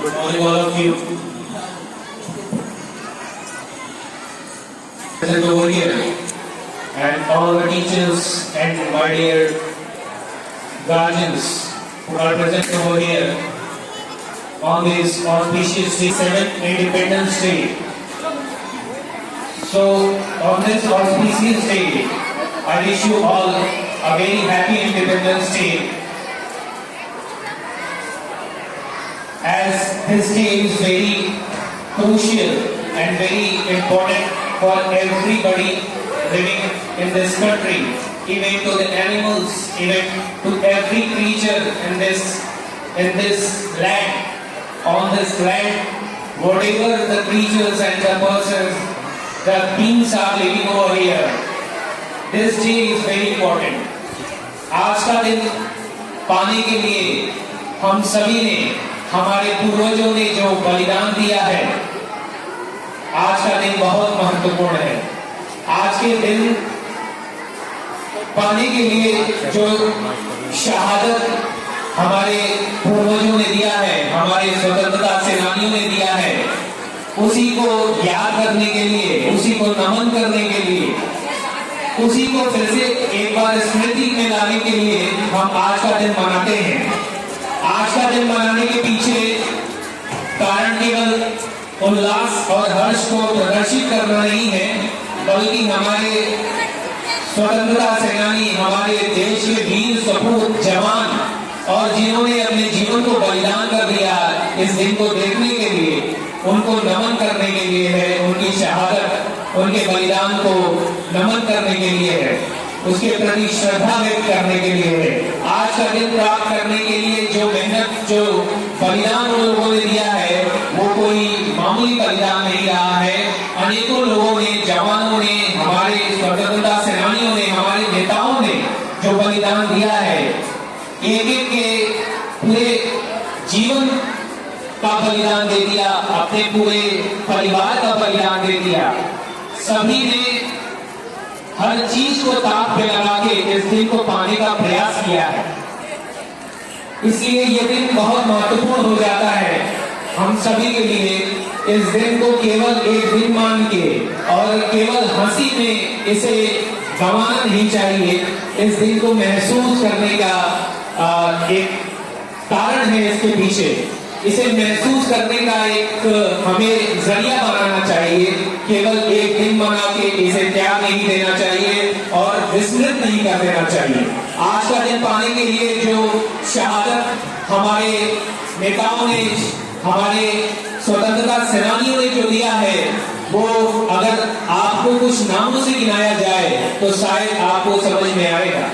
Good morning, all of you. Present over here, and all the teachers and my dear guardians who are present over here on this auspicious day, 7th Independence Day. So, on this auspicious day, I wish you all a very happy Independence Day. As this day is very crucial and very important for everybody living in this country, even to the animals, even to every creature in this land. On this land, whatever the creatures and the persons, the beings are living over here, this day is very important. आज का दिन पाने के लिए हम सभी ने, हमारे पूर्वजों ने जो बलिदान दिया है, आज का दिन बहुत महत्वपूर्ण है। आज के दिन पाने के लिए जो शहादत हमारे पूर्वजों ने दिया है, हमारे स्वतंत्रता सेनानियों ने दिया है, उसी को याद करने के लिए, उसी को नमन करने के लिए, उसी को फिर से एक बार स्मृति में लाने के लिए हम आज का दिन मनाते हैं। आज का दिन मनाने के पीछे कारण केवल उल्लास और हर्ष को प्रदर्शित करना नहीं है, बल्कि हमारे स्वतंत्रता सेनानी, हमारे देश के वीर सपूत जवान और जिन्होंने अपने जीवन को बलिदान कर दिया, इस दिन को देखने के लिए, उनको नमन करने के लिए है, उनकी शहादत, उनके बलिदान को नमन करने के लिए है, उसके प्रति श्रद्धा व्यक्त करने के लिए है। आज का दिन प्राप्त करने के लिए जो मेहनत, जो बलिदान उन लोगों ने दिया है, वो कोई मामूली बलिदान नहीं रहा है। अनेकों लोगों ने, जवानों ने, हमारे स्वतंत्रता सेनानियों ने, हमारे नेताओं ने जो बलिदान दिया है, एक एक के पूरे जीवन का बलिदान दे दिया, अपने पूरे परिवार का बलिदान दे दिया। सभी ने हर चीज को ताक पे लगा के इस दिन को पाने का प्रयास किया है। इसलिए ये दिन बहुत महत्वपूर्ण हो जाता है हम सभी के लिए। इस दिन को केवल एक दिन मान के और केवल हंसी में इसे गंवाना नहीं चाहिए। इस दिन को महसूस करने का एक कारण है इसके पीछे। इसे महसूस करने का एक हमें जरिया बनाना चाहिए। केवल एक दिन मना के इसे त्याग नहीं देना चाहिए और विस्मृत नहीं कर देना चाहिए। आज का दिन पाने के लिए जो शहादत हमारे नेताओं ने, हमारे स्वतंत्रता सेनानियों ने जो दिया है, वो अगर आपको कुछ नामों से गिनाया जाए तो शायद आपको समझ में आएगा।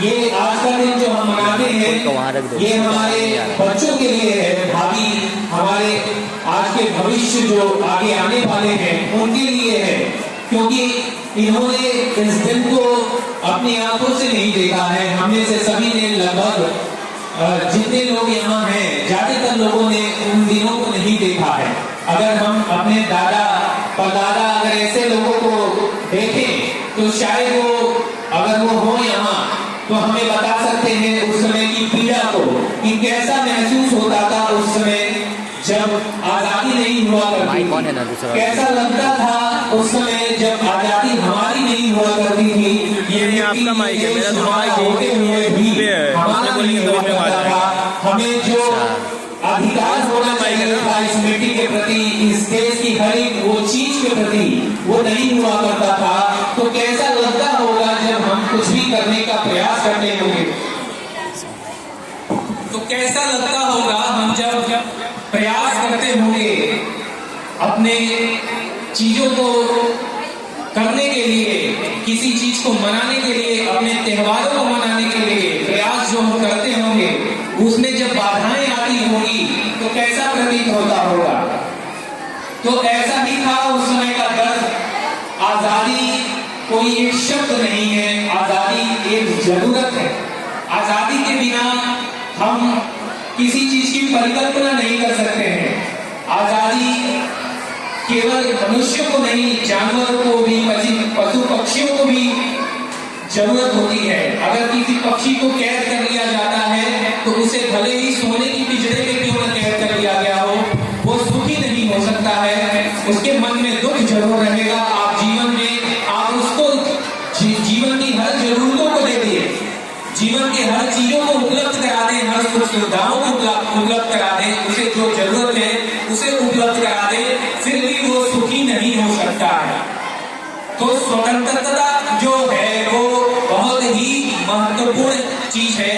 ये आज का दिन जो हम मनाते हैं, ये हमारे बच्चों के लिए है, भावी हमारे आज के भविष्य जो आगे आने वाले हैं उनके लिए है, क्योंकि इन्होंने इस दिन को अपनी आंखों से नहीं देखा है। हमें से सभी ने, लगभग जितने लोग यहाँ हैं, ज्यादातर लोगों ने उन दिनों को नहीं देखा है। अगर हम अपने दादा परदादा अगर ऐसे लोगों को देखें तो शायद वो, अगर वो हो यहाँ, तो हमें बता सकते हैं उस समय की पीड़ा को, कि कैसा महसूस होता था उस समय जब आजादी नहीं हुआ करती थी, कैसा लगता था उस समय जब आजादी हमारी नहीं हुआ करती थी। ये आपका माइक है, मेरा माइक होते हुए भी हमें जो अधिकार होना चाहिए था इस मिट्टी के प्रति, इस देश की हर एक वो चीज के प्रति, वो नहीं हुआ करता था। तो कैसा लगता होगा जब हम कुछ भी करने का प्रयास करते होंगे, तो कैसा लगता होगा हम जब प्रयास करते होंगे अपने चीजों को करने के लिए, किसी चीज को मनाने के लिए, अपने त्योहारों को मनाने के लिए प्रयास जो हम करते होंगे, उसमें जब बाधाएं आती होंगी तो कैसा प्रतीत होता होगा। तो ऐसा ही था उस समय का दर्द। आजादी कोई एक शब्द नहीं है, आजादी एक जरूरत है। आजादी के बिना हम किसी चीज की परिकल्पना नहीं कर सकते हैं। आजादी केवल मनुष्य को नहीं, जानवरों को भी, पशु पक्षियों को भी जरूरत होती है। अगर किसी पक्षी को कैद कर लिया जाता है तो उसे भले ही सोने की पिंजरे में क्यों न कैद कर लिया गया हो, सुविधाओं को उपलब्ध करा दें, उसे जो जरूरत है उसे उपलब्ध करा दें, फिर भी वो सुखी नहीं हो सकता है। तो स्वतंत्रता जो है वो बहुत ही महत्वपूर्ण चीज है।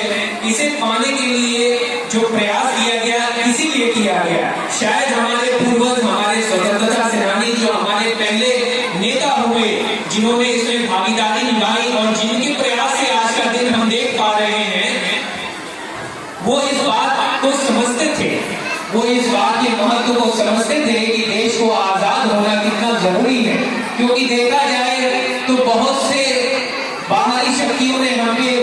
इसे पाने के लिए जो प्रयास किया गया इसीलिए किया गया। शायद हमारे पूर्वज, हमारे स्वतंत्रता सेनानी, जो हमारे पहले नेता हुए, जिन्होंने इसमें भागीदारी निभाई और जिनके प्रयास से आज का दिन हम देख पा रहे हैं, वो इस बात को समझते थे, वो इस बात के महत्व को समझते थे कि देश को आजाद होना कितना जरूरी है। क्योंकि देखा जाए तो बहुत से बाहरी शक्तियों ने हमें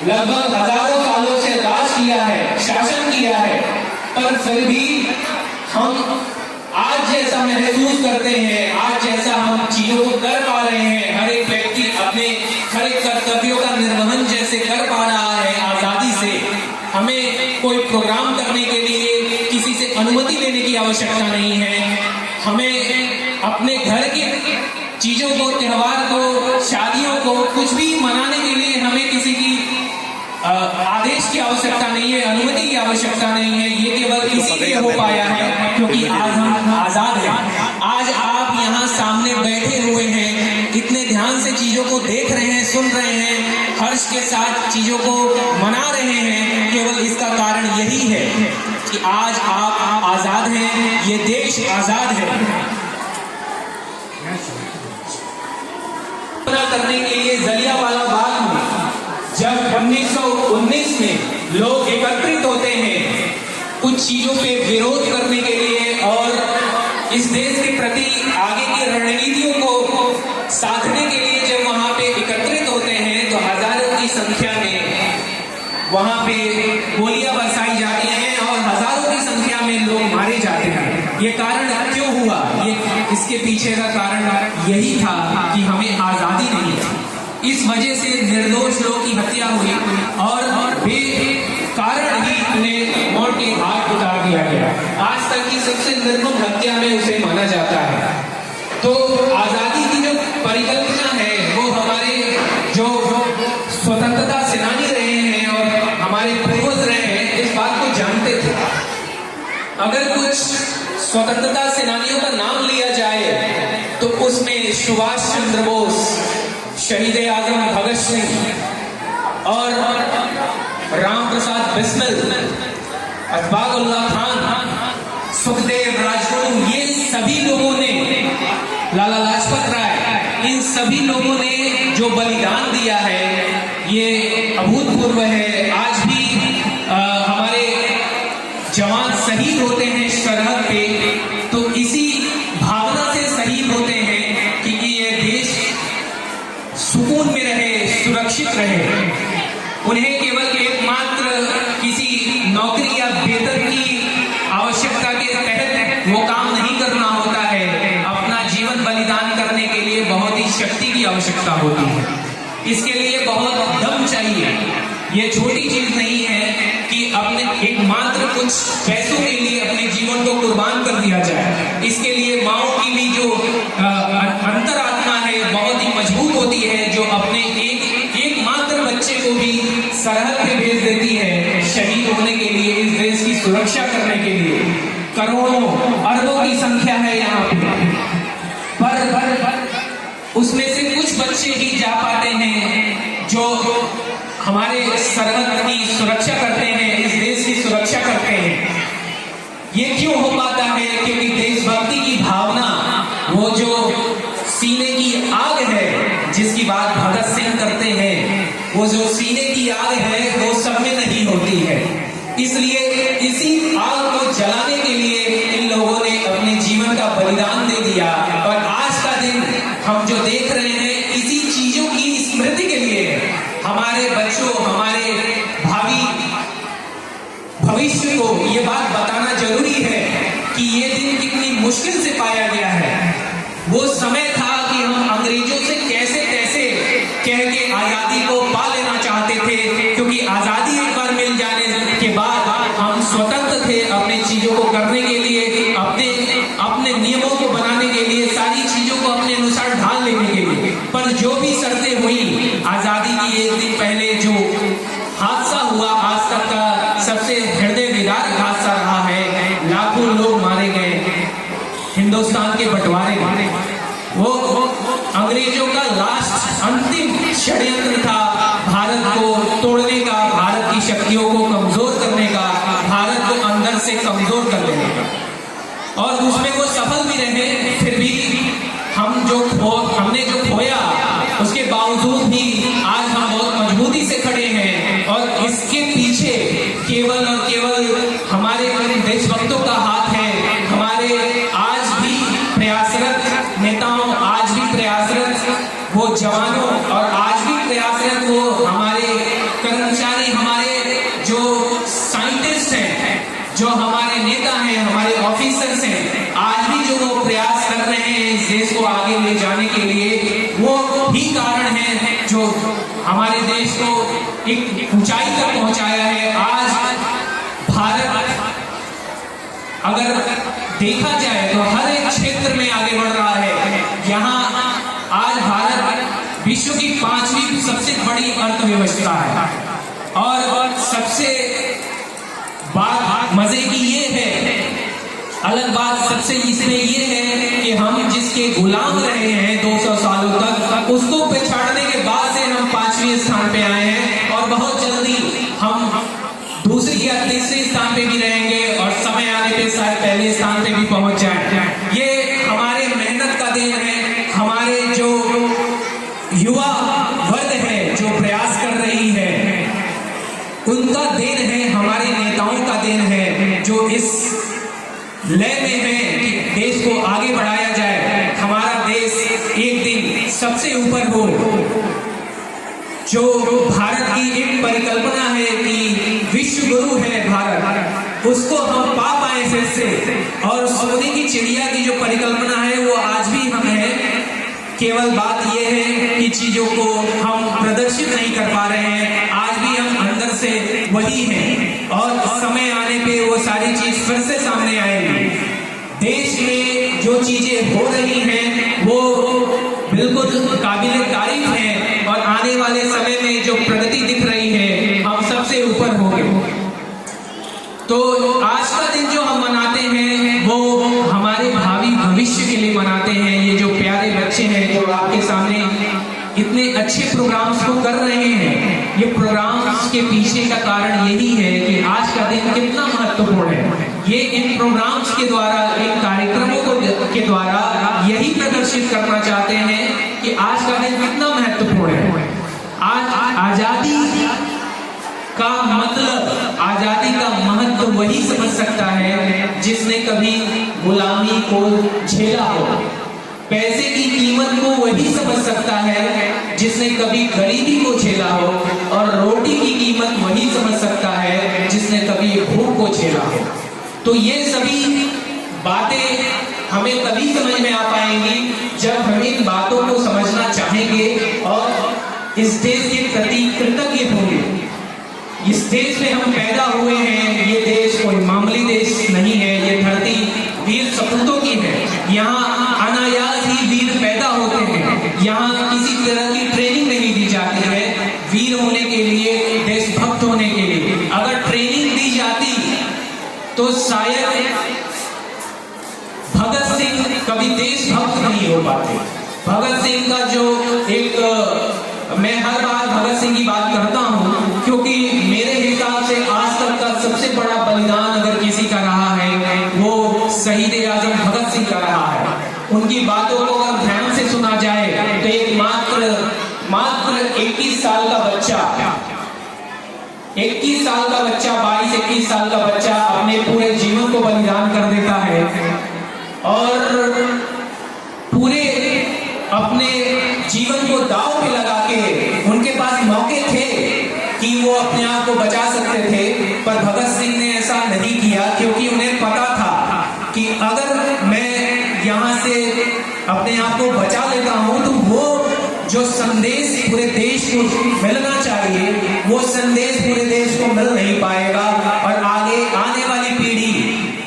लगभग हजारों सालों से राज किया है, शासन किया है, पर फिर भी हम आज जैसा महसूस करते हैं, आज जैसा हम चीजों को कर पा रहे हैं, हर एक व्यक्ति अपने हर एक कर्तव्यों का निर्वहन जैसे कर पा रहा है आजादी से। हमें कोई प्रोग्राम करने के लिए किसी से अनुमति लेने की आवश्यकता नहीं है। हमें अपने घर की चीजों को, त्योहार को, शादियों को, कुछ भी मनाने के लिए हमें किसी की आदेश की आवश्यकता नहीं है, अनुमति की आवश्यकता नहीं है। ये केवल इसीलिए हो पाया है क्योंकि आज हम आजाद हैं। आज आप यहाँ सामने बैठे हुए हैं, इतने ध्यान से चीजों को देख रहे हैं, सुन रहे हैं, हर्ष के साथ चीजों को मना रहे हैं। केवल इसका कारण यही है कि आज आप आजाद हैं, ये देश आजाद है। करने के लिए जलियांवाला बाग में जब 1919 में लोग एकत्रित होते हैं कुछ चीजों पे विरोध करने के लिए और इस देश के प्रति आगे की रणनीतियों को साधने के लिए, जब वहां पे एकत्रित होते हैं तो हजारों की संख्या में वहां पे गोलियां बरसाई जाती हैं और हजारों की संख्या में लोग मारे जाते हैं। ये कारण क्यों हुआ? ये इसके पीछे का कारण यही था कि हमें आजादी नहीं थी। इस वजह से निर्दोष लोगों की हत्या हुई और बेकारण ही उन्हें मौत के घाट उतार दिया गया। आज तक की सबसे निर्मम हत्या में उसे माना जाता है। तो आजादी की जो परिकल्पना है वो हमारे जो स्वतंत्रता सेनानी रहे हैं और हमारे पूर्वज रहे हैं, इस बात को जानते थे। अगर कुछ स्वतंत्रता सेनानियों का नाम लिया जाए तो उसमें सुभाष चंद्र बोस, शहीद आजम भगत सिंह और राम प्रसाद बिस्मिल, अतबारुल्लाह खान, सुखदेव, राजगुरु, ये सभी लोगों ने, लाला लाजपत राय, इन सभी लोगों ने जो बलिदान दिया है ये अभूतपूर्व है। आज भी हमारे जवान शहीद होते हैं सरहद पे, तो इसी भावना से शहीद होते हैं कि ये देश सुकून में रहे, सुरक्षित रहे। उन्हें केवल एकमात्र किसी नौकरी या वेतन की आवश्यकता के तहत वो काम नहीं करना होता है। अपना जीवन बलिदान करने के लिए बहुत ही शक्ति की आवश्यकता होती है। इसके लिए बहुत दम चाहिए। ये छोटी चीज नहीं है कि अपने एकमात्र कुछ पैसों के लिए अपने जीवन को कुर्बान कर दिया जाए। इसके लिए माओ की भी जो अंतरात्मा है बहुत ही मजबूत होती है, जो अपने एकमात्र बच्चे को भी सरहद पे भेज देती है शहीद होने के लिए, इस देश की सुरक्षा करने के लिए। करोड़ों अरबों की संख्या है यहाँ पे, पर उसमें से कुछ बच्चे ही जा पाते हैं जो हमारे सरहद की सुरक्षा करते हैं, इस देश की सुरक्षा करते हैं। ये क्यों हो पाता है? क्योंकि देशभक्ति की भावना, वो जो सीने की आग है जिसकी बात भगत सिंह करते हैं, वो जो सीने की आग है वो सब में नहीं होती है। इसलिए इसी आग को जलाने के लिए इन लोगों ने अपने जीवन का बलिदान दे दिया। और आज का दिन हम जो देख रहे हैं इसी चीजों की स्मृति के लिए हमारे बच्चों, हमारे भावी भविष्य को ये बात बताना जरूरी है कि ये दिन कितनी मुश्किल से पाया गया है। वो समय था कि हम अंग्रेजों से कैसे कैसे कह के आजादी को पा लेना चाहते थे, क्योंकि आजादी एक बार मिल जाने के बाद हम स्वतंत्र थे अपने चीजों को करने के लिए, अपने नियमों को बनाने के लिए, सारी चीजों को अपने अनुसार ढाल लेने के लिए। पर जो भी शर्तें हुई, आजादी की एक दिन पहले जो हादसा हुआ आज तक का सबसे से कमजोर कर देने का। और उसमें वो सफल भी रहे, फिर भी हमने जो खोया उसके बावजूद भी आज हम बहुत मजबूती से खड़े हैं। और इसके पीछे केवल और केवल हमारे देशभक्तों का हाथ है, हमारे आज भी प्रयासरत नेताओं, आज भी प्रयासरत वो जवानों, और आज भी प्रयासरत वो हमारे कर्मचारी, हमारे जो साइंटिस्ट हैं, जो हमारे नेता हैं, हमारे ऑफिसर्स हैं, आज भी जो वो प्रयास कर रहे हैं इस देश को आगे ले जाने के लिए, वो ही कारण है जो हमारे देश को एक ऊंचाई तक पहुंचाया है। आज भारत अगर देखा जाए तो हर एक क्षेत्र में आगे बढ़ रहा है। यहाँ आज भारत विश्व की 5वीं सबसे बड़ी अर्थव्यवस्था है। और सबसे बात मजे की ये है, अलग बात सबसे इसमें ये है कि हम जिसके गुलाम रहे हैं 200 सालों तक, उसको पछाड़ने के बाद से हम 5वें स्थान पे आए हैं। और बहुत जल्दी हम दूसरी या तीसरे स्थान पे भी रहेंगे, और समय आने पे शायद पहले स्थान पे भी पहुंच जाए। ये हमारे मेहनत का देन है, हमारे जो युवा वर्ग है जो प्रयास कर रही है उनका देन है, हमारे नेताओं का देन है जो इस लय में है कि देश को आगे बढ़ाया जाए, हमारा देश एक दिन सबसे ऊपर हो। जो भारत की एक परिकल्पना है कि विश्व गुरु है भारत, उसको हम पा पाए फिर से। और सोने की चिड़िया की जो परिकल्पना है वो आज भी हम है, केवल बात यह है कि चीजों को हम प्रदर्शित नहीं कर पा रहे हैं। आज भी हम अंदर से वही हैं, और समय आने पे वो सारी चीज फिर से सामने आएगी। देश में जो चीजें हो रही हैं वो बिल्कुल काबिले तारीफ है, और आने वाले समय में जो प्रगति दिख रही है हम सबसे ऊपर होंगे। तो आज का दिन जो हम मनाते हैं वो हमारे भावी भविष्य के लिए मनाते हैं। ये जो प्यारे बच्चे हैं जो आपके सामने इतने अच्छे प्रोग्राम्स को कर रहे हैं, ये प्रोग्राम्स के पीछे का कारण यही है कि आज का दिन कितना महत्वपूर्ण है। ये इन प्रोग्राम्स के द्वारा, इन कार्यक्रमों के द्वारा यही प्रदर्शित करना चाहते हैं कि आज का दिन कितना महत्वपूर्ण है। आज आजादी का मतलब, आजादी का महत्व वही समझ सकता है जिसने कभी गुलामी को झेला हो। पैसे की कीमत को वही समझ सकता है जिसने कभी गरीबी को झेला हो, और रोटी की कीमत वही समझ सकता है जिसने कभी भूख को झेला हो। तो ये सभी बातें हमें तभी समझ में आ पाएंगी जब हम इन बातों को समझना चाहेंगे और इस देश के प्रति कृतज्ञ होंगे। इस देश में हम पैदा हुए हैं, ये देश कोई मामूली देश नहीं है, ये धरती वीर सपूतों की है। यहाँ अनायास ही वीर पैदा होते हैं, यहाँ किसी तरह की ट्रेनिंग नहीं दी जाती है वीर होने के लिए, देशभक्त होने के लिए। अगर ट्रेनिंग दी जाती तो शायद भगत सिंह कभी देशभक्त नहीं हो पाते। भगत सिंह का जो एक, मैं हर बार भगत सिंह की बात करता हूँ क्योंकि मेरे हिसाब से आज तक का सबसे बड़ा बलिदान अगर किसी का रहा है वो शहीद आजम भगत सिंह का रहा है। उनकी बातों को अगर ध्यान से सुना जाए तो एक मात्र 21 साल का बच्चा, 21 साल का बच्चा, 22-21 साल का बच्चा अपने पूरे जीवन को बलिदान कर देता है और पूरे अपने जीवन को दांव पे लगा के, उनके पास मौके थे कि वो अपने आप को बचा सकते थे, पर भगत सिंह ने ऐसा नहीं किया क्योंकि उन्हें पता था कि अगर मैं यहाँ से अपने आप को बचा लेता हूँ तो वो जो संदेश पूरे देश को मिलना चाहिए वो संदेश पूरे देश को मिल नहीं पाएगा और आगे आने वाली पीढ़ी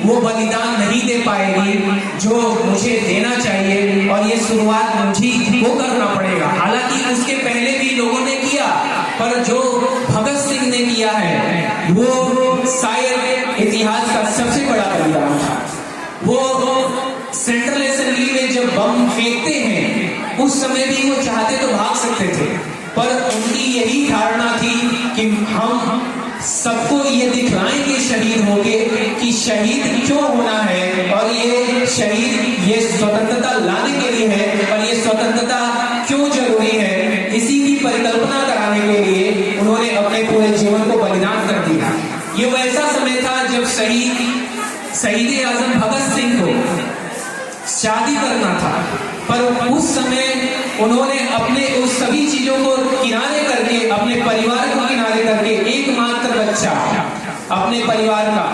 वो बलिदान नहीं दे पाएगी जो मुझे देना चाहिए, और ये शुरुआत मुझे को करना पड़ेगा। हालांकि उसके पहले भी लोगों ने किया, पर जो भगत सिंह ने किया है वो शायद इतिहास का सबसे बड़ा बलिदान था। वो सेंट्रल असेंबली में जब बम फेंकते हैं उस समय भी वो चाहते तो भाग सकते थे, पर उनकी यही धारणा थी कि हम सबको ये दिखलाएंगे शहीद होके कि शहीद क्यों होना है, और ये शहीद ये स्वतंत्रता लाने के लिए है, और ये स्वतंत्रता क्यों जरूरी है, इसी की परिकल्पना कराने के लिए उन्होंने अपने पूरे जीवन को बलिदान कर दिया। ये वैसा समय था जब शहीद आजम भगत सिंह को शादी करना था, पर उस समय उन्होंने अपने उस सभी चीजों को किनारे करके, अपने परिवार को किनारे करके, एकमात्र बच्चा अपने परिवार का,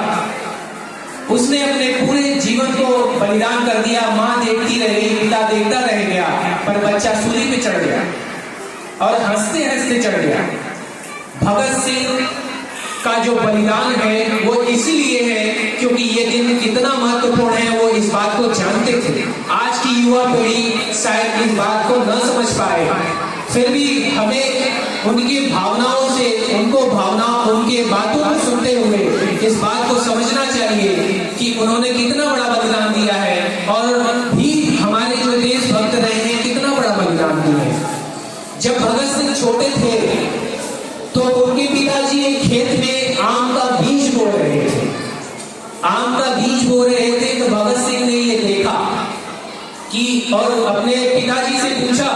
उसने अपने पूरे जीवन को बलिदान कर दिया। माँ देखती रही, पिता देखता रह गया, पर बच्चा सूली पे चढ़ गया और हंसते हंसते चढ़ गया। भगत सिंह का जो बलिदान है वो इसलिए है क्योंकि ये दिन कितना महत्वपूर्ण है वो इस बात को जानते थे। आज की युवा पीढ़ी शायद इस बात को न समझ पाए, फिर भी हमें उनकी भावनाओं से, उनके बातों को सुनते हुए इस बात को समझना चाहिए कि उन्होंने कितना बड़ा बलिदान दिया है, और भी हमारे जो देशभक्त रहे हैं कितना बड़ा बलिदान दिया है। जब भगत सिंह छोटे थे तो उनके पिताजी एक खेत में आम का बीज बो रहे थे। आम का बीज बो रहे थे तो भगत सिंह ने ये देखा कि, और अपने पिताजी से पूछा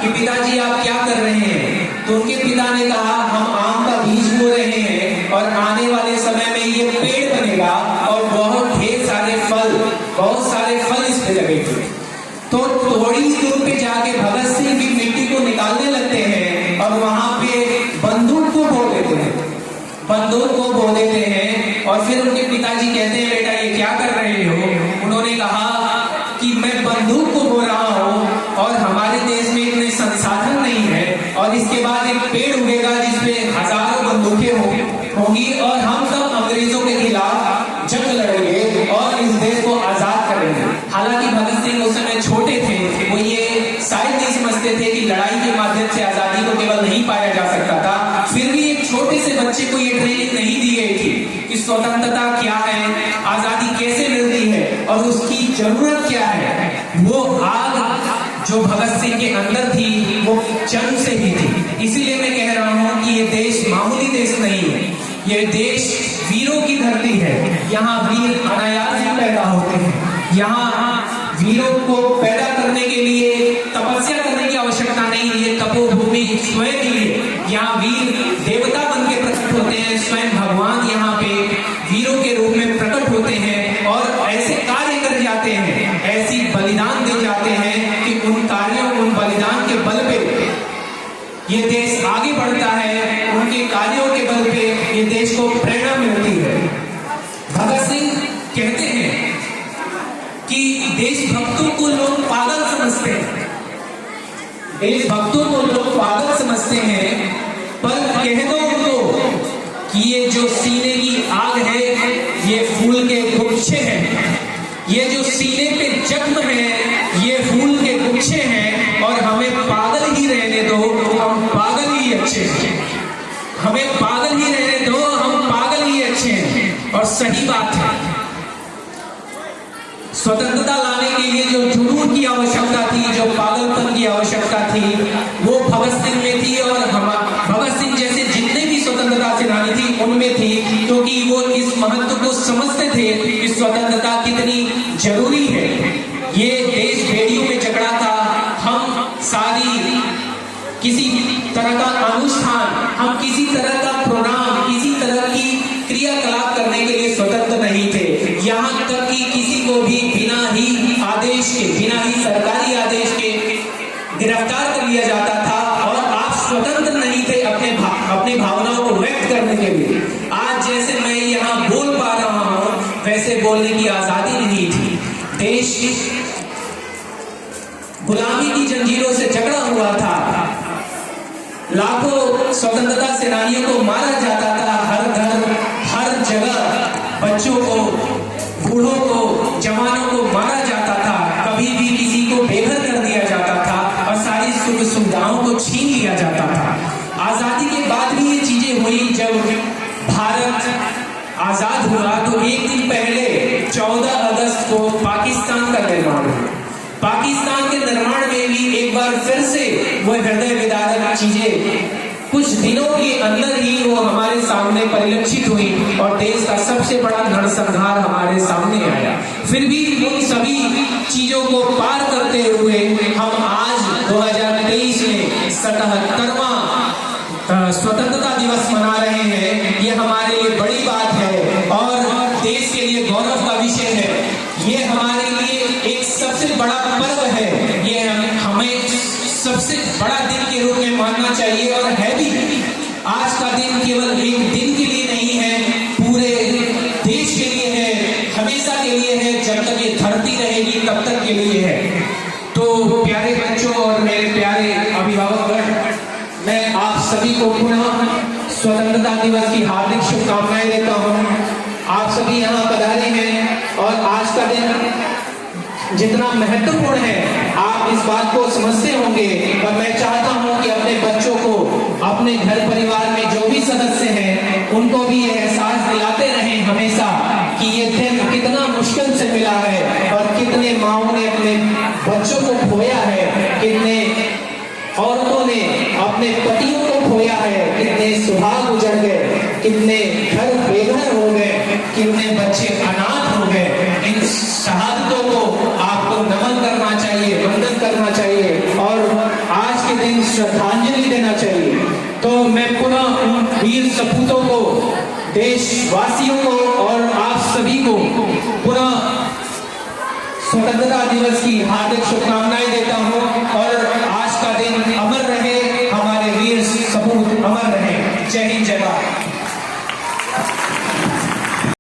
कि पिताजी आप क्या कर रहे हैं? तो उनके पिता ने कहा हम आम का बीज बो रहे हैं और आने वाले समय में ये पेड़ बनेगा और बहुत ढेर सारे फल, बहुत सारे फल इस पे लगेंगे। तो थोड़ी दूर पे जाके भगत सिंह की मिट्टी को निकालने लगते हैं और वहां पे बंदूक को बो देते हैं, और फिर उनके पिताजी कहते हैं बेटा ये क्या कर रहे हो? उन्होंने कहा कि मैं बंदूक को बो रहा हूँ और हमारे देश में इतने संसाधन नहीं है, और इसके बाद एक पेड़ उगेगा जिसपे हजारों बंदूकें होंगी और हम सब अंग्रेजों के खिलाफ जंग लड़ेंगे और इस देश को आजाद करेंगे। हालांकि भगत सिंह उस समय छोटे थे, वो ये शायद नहीं समझते थे कि लड़ाई के माध्यम से आजादी को केवल नहीं पाया जा सकता था। फिर भी एक छोटे से बच्चे को ये ट्रेनिंग नहीं दी गई थी कि स्वतंत्रता क्या है, आजादी कैसे मिलती है और उसकी जरूरत क्या है। वो आग जो भगत सिंह के अंदर थी वो जन्म से ही थी। इसीलिए मैं कह रहा हूँ कि ये देश मामूली देश नहीं है, ये देश वीरों की धरती है। यहाँ वीर अनायास ही पैदा होते हैं। यहाँ वीरों को पैदा करने के लिए तपस्या करने की आवश्यकता नहीं है, तपोभूमि स्वयं के लिए यहाँ वीर देवता बन के प्रकट होते हैं। स्वयं भगवान यहाँ पे वीरों के रूप में प्रकट होते हैं और ऐसे कार्य कर जाते हैं, ऐसी बलिदान दे जाते हैं कि उन कार्यों, उन बलिदान के बल पे ये देश आगे बढ़ता है। उनके कार्यों के बल पे ये देश को प्रेरणा मिलती है। भगत सिंह कहते हैं कि देशभक्तों को लोग पागल समझते हैं, देशभक्तों को लोग पागल समझते हैं, पर कह दो उनको कि ये जो सीने की आग है ये फूल के गुच्छे हैं, ये जो सीने पे जख्म है ये फूल के गुच्छे हैं, और हमें पागल ही रहने दो, हम पागल ही अच्छे हैं। हमें पागल ही रहने दो, हम पागल ही अच्छे हैं। और सही बात है, स्वतंत्रता लाने के लिए जो जुनून की आवश्यकता थी, जो पागलपन की आवश्यकता थी, वो भगत सिंह में थी, और भगत सिंह जैसे जितने भी स्वतंत्रता सेनानी थी उनमें थी, क्योंकि वो इस महत्व को समझते थे कि स्वतंत्रता कितनी जरूरी है। ये देश भेड़ियों में जकड़ा था। हम शादी, किसी तरह का अनुष्ठान, हम किसी तरह का प्रोग्राम, किसी तरह की क्रियाकलाप करने के लिए स्वतंत्र नहीं थे। यहाँ तक कि किसी को भी बिना ही आदेश के, बिना ही सरकारी आदेश के गिरफ्तार कर लिया जाता था, और आप स्वतंत्र नहीं थे अपने भावनाओं को व्यक्त करने के लिए। आज जैसे मैं यहाँ बोल पा रहा हूँ वैसे बोलने की आजादी नहीं थी। देश गुलामी की जंजीरों से जकड़ा हुआ था। लाखों स्वतंत्रता सेनानियों को मारा जाता था, हर घर, हर जगह, बच्चों को, बूढ़ों को, जवानों को मारा जाता था। कभी भी किसी को बेघर कर दिया जाता था और सारी सुख सुविधाओं को छीन लिया जाता था। आजादी के बाद भी ये चीजें हुई। जब भारत आजाद हुआ तो एक दिन पहले 14 अगस्त को पाकिस्तान का निर्माण हुआ। पाकिस्तान के निर्माण में भी एक बार फिर से वो हृदय विदारक चीजें कुछ दिनों के अंदर ही वो हमारे सामने परिलक्षित हुई और देश का सबसे बड़ा नरसंहार हमारे सामने आया। फिर भी उन सभी चीजों को पार करते हुए हम आज 2023 में 77वां स्वतंत्रता दिवस मना रहे हैं। ये हमारे लिए बड़ी बात है और देश के लिए गौरव का विषय है। ये हमारे लिए एक सबसे बड़ा पर्व है। ये हमें सबसे बड़ा दिन के रूप में मानना चाहिए और है भी। आज का दिन केवल एक दिन के लिए नहीं है, पूरे देश के लिए है, हमेशा के लिए है। जब तक ये धरती रहेगी तब तक के लिए है। तो प्यारे बच्चों और मेरे प्यारे अभिभावकगण, मैं आप सभी को पुनः स्वतंत्रता दिवस की हार्दिक शुभकामनाएं देता हूं। आप सभी यहाँ पधारे हैं और आज का दिन जितना महत्वपूर्ण है आप इस बात को समझते होंगे। और मैं चाहता हूं कि अपने बच्चों को, अपने घर परिवार में जो भी सदस्य हैं, उनको भी ये एहसास दिलाते रहें हमेशा कि ये दिन कितना मुश्किल से मिला है और कितने माँओं ने अपने बच्चों को खोया है, कितने औरतों ने अपने पतियों को खोया है, कितने सुहाग उजड़ गए, कितने घर बेघर हो गए, कितने बच्चे अनाथ हो गए। इन शहादतों को आपको नमन करना चाहिए, वंदन करना चाहिए और आज के दिन श्रद्धांजलि देना चाहिए। तो मैं पुनः उन वीर सपूतों को, देशवासियों को और आप सभी को पुनः स्वतंत्रता दिवस की हार्दिक शुभकामनाएं देता हूं और आज का दिन अमर रहे, हमारे वीर सपूत अमर रहे। जय हिंद, जय भारत।